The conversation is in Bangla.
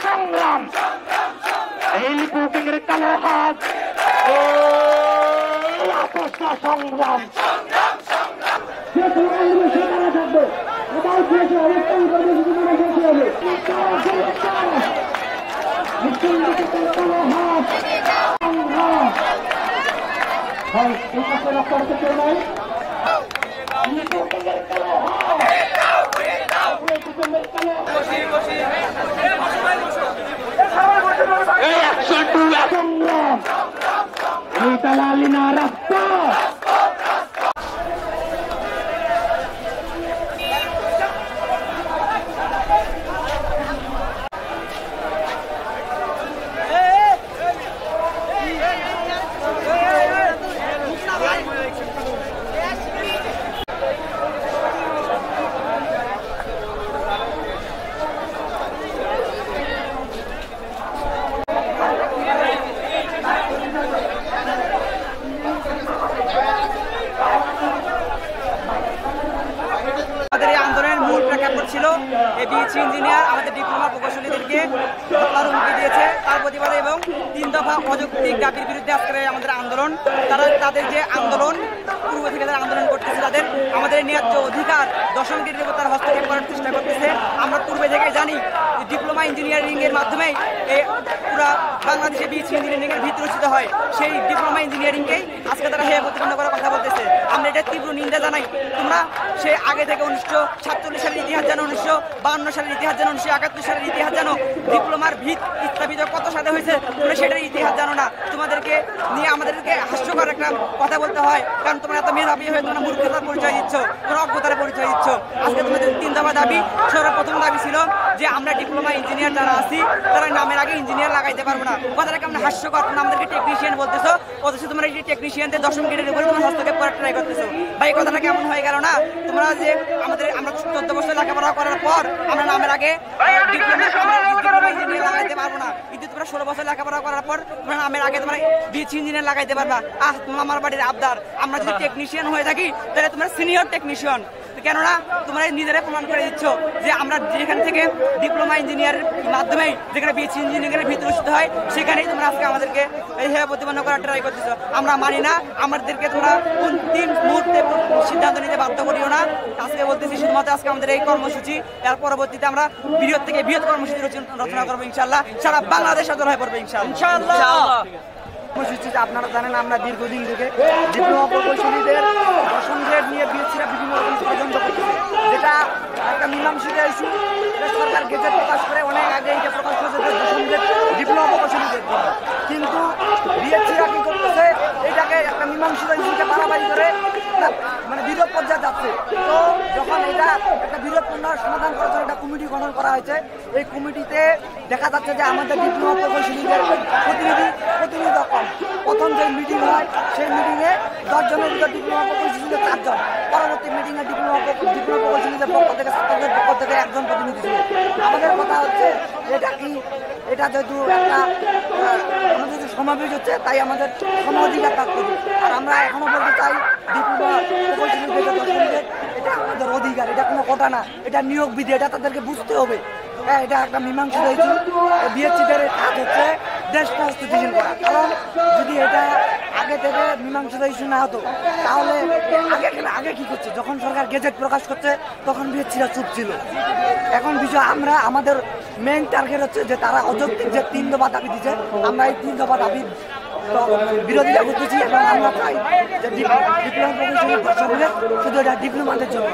সংগ্রাম এই বুকিংয়ের কালো হাত সংগ্রাম Italina Rasta ছিল বিএসসি ইঞ্জিনিয়ার আমাদের ডিপ্লোমা প্রকৌশলীদেরকে হত্যার হুমকি দিয়েছে তার প্রতিবাদে এবং 3 দফা অযৌক্তিক দাবির বিরুদ্ধে আজকের আমাদের আন্দোলন। তাদের যে আন্দোলন পূর্ব থেকে তারা আন্দোলন করতেছে, তাদের আমাদের ন্যায্য অধিকার দশম গ্রেডের উপর তারা হস্তক্ষেপ করার চেষ্টা করতেছে। আমরা পূর্বে থেকে জানি ডিপ্লোমা ইঞ্জিনিয়ারিং এর মাধ্যমেই পুরা বাংলাদেশে বিএসসি ইঞ্জিনিয়ারিং এর ভিত রচিত হয়। সেই ডিপ্লোমা ইঞ্জিনিয়ারিংকেই আজকে তারা হেয় প্রতিপন্ন করার কথা বলতেছে। আমরা এটা তীব্র নিন্দা জানাই। তোমরা সে আগে থেকে 1947 সালের ইতিহাস জানো, 1952 সালের ইতিহাস জানো, 1971 সালের ইতিহাস জানো, ডিপ্লোমার ভিত স্থাপিত কত সালে হয়েছে তোমরা সেটার ইতিহাস জানো না। তোমাদেরকে নিয়ে আমাদেরকে হাস্যকর একটা কথা বলতে হয়, কারণ তোমরা এত মেধাবী হয়ে তোমরা মূর্খতার পরিচয় দিচ্ছ, তোমরা অজ্ঞতার পরিচয় দিচ্ছ। আজকে তোমাদের 3 দফা দাবি। সর্বপ্রথম দাবি ছিল যে আমরা ডিপ্লোমা ইঞ্জিনিয়ার যারা আছি তারা নামের আগে ইঞ্জিনিয়ার লাগাইতে পারবো না। কথাটাকে আমরা হাস্যকর, তোমরা আমাদেরকে টেকনিশিয়ান বলতেছো, অথচ তোমরা এই টেকনিশিয়ানদের দশম গ্রেডের উপরে তোমরা হস্তক্ষেপ করার ট্রাই করতেছো। ভাই কথাটা কেমন হয়ে গেল না? তোমরা যে আমরা 14 বছর লেখাপড়া করার পর আমরা নামের আগে ডিপ্লোমা ইঞ্জিনিয়ার লাগাইতে পারবো না, কিন্তু তোমরা 16 বছর লেখাপড়া করার পর তোমরা নামের আগে তোমরা বিএসসি ইঞ্জিনিয়ার লাগাইতে পারবা। তোমরা আমার বাড়ির আবদার, আমরা যদি টেকনিশিয়ান হয়ে থাকি তাহলে তোমরা সিনিয়র টেকনিশিয়ান। কেননা তোমরা নিজেরাই প্রমাণ করে দিচ্ছ যে আমরা যেখান থেকে ডিপ্লোমা ইঞ্জিনিয়ারের মাধ্যমে যেখানে বিএসসি ইঞ্জিনিয়ারিং এর ভিতরে রচিত হয় সেখানেই তোমরা আজকে আমাদেরকে এই হেয় প্রতিপন্ন করার ট্রাই করতেছো। আমরা মানি না, আমাদেরকে তোমরা অন্তিম মুহূর্তে সিদ্ধান্ত নিতে বাধ্য করিও না। আজকে বলতেছি শুধুমাত্র আজকে আমাদের এই কর্মসূচি, এর পরবর্তীতে আমরা বৃহৎ থেকে বৃহৎ কর্মসূচি রচনা করবো ইনশাআল্লাহ। সারা বাংলাদেশ সচল হয়ে পড়বে ইনশাআল্লাহ। কর্মসূচিতে আপনারা জানেন আমরা দীর্ঘদিন থেকে ডিপ্লোমা প্রকৌশলীদের দশম গ্রেড নিয়ে বিএসসিরা বিভিন্ন রকম ষড়যন্ত্র করতেছে, যেটা একটা মীমাংসিত ইস্যু। সরকার গেজেট প্রকাশ করে অনেক আগে এটা প্রকাশ করেছে দশম গ্রেড ডিপ্লোমা প্রকৌশলীদের জন্য, কিন্তু বিএসসিরা কি করতেছে এটাকে একটা মীমাংসিত ইস্যুকে বাড়াবাড়ি করে মানে বিরোধ পর্যায়ে যাচ্ছে। তো যখন এটা একটা বিরোধপূর্ণ সমাধান করার জন্য একটা কমিটি গঠন করা হয়েছে, এই কমিটিতে দেখা যাচ্ছে যে আমাদের ডিপ্লোমা প্রকৌশলীদের প্রতিনিধি কম। প্রথম যে মিটিং হয় সেই মিটিংয়ে 10 জনের ভিতর ডিপ্লোমা প্রকৌশলীদের 4 জন, পরবর্তী মিটিংয়ে ডিপ্লোমা প্রকৌশলীদের পক্ষ থেকে ছাত্রদের পক্ষ থেকে 1 জন প্রতিনিধি ছিল। আমাদের কথা হচ্ছে এটা যেহেতু একটা আমাদের যেহেতু সমাবেশ হচ্ছে, তাই আমাদের সম অধিকার কাজ করি। আর আমরা এখনো বলতে চাই ডিপ্লোমা প্রকৌশলীদের এটা আমাদের অধিকার, এটা কোনো কোটা না, এটা নিয়োগ বিধি, এটা তাদেরকে বুঝতে হবে। হ্যাঁ, এটা একটা মীমাংসিত ইস্যু। বিএসসিদের কাজ হচ্ছে দেশটা স্থিতিশীল করা, কারণ যদি এটা আগে থেকে মীমাংসিত ইস্যু না হতো তাহলে আগে কি করছে, যখন সরকার গেজেট প্রকাশ করছে তখন বিএসসিরা চুপ ছিল। এখন বিষয় আমাদের মেইন টার্গেট হচ্ছে যে তারা অযৌক্তিক যে 3 দফা দাবি দিচ্ছে, আমরা এই 3 দফা দাবির বিরোধিতা করতেছি এবং আমরা চাই যে ডিপ্লোমা প্রকৌশলী শুধু এটা ডিপ্লোমাদের জন্য।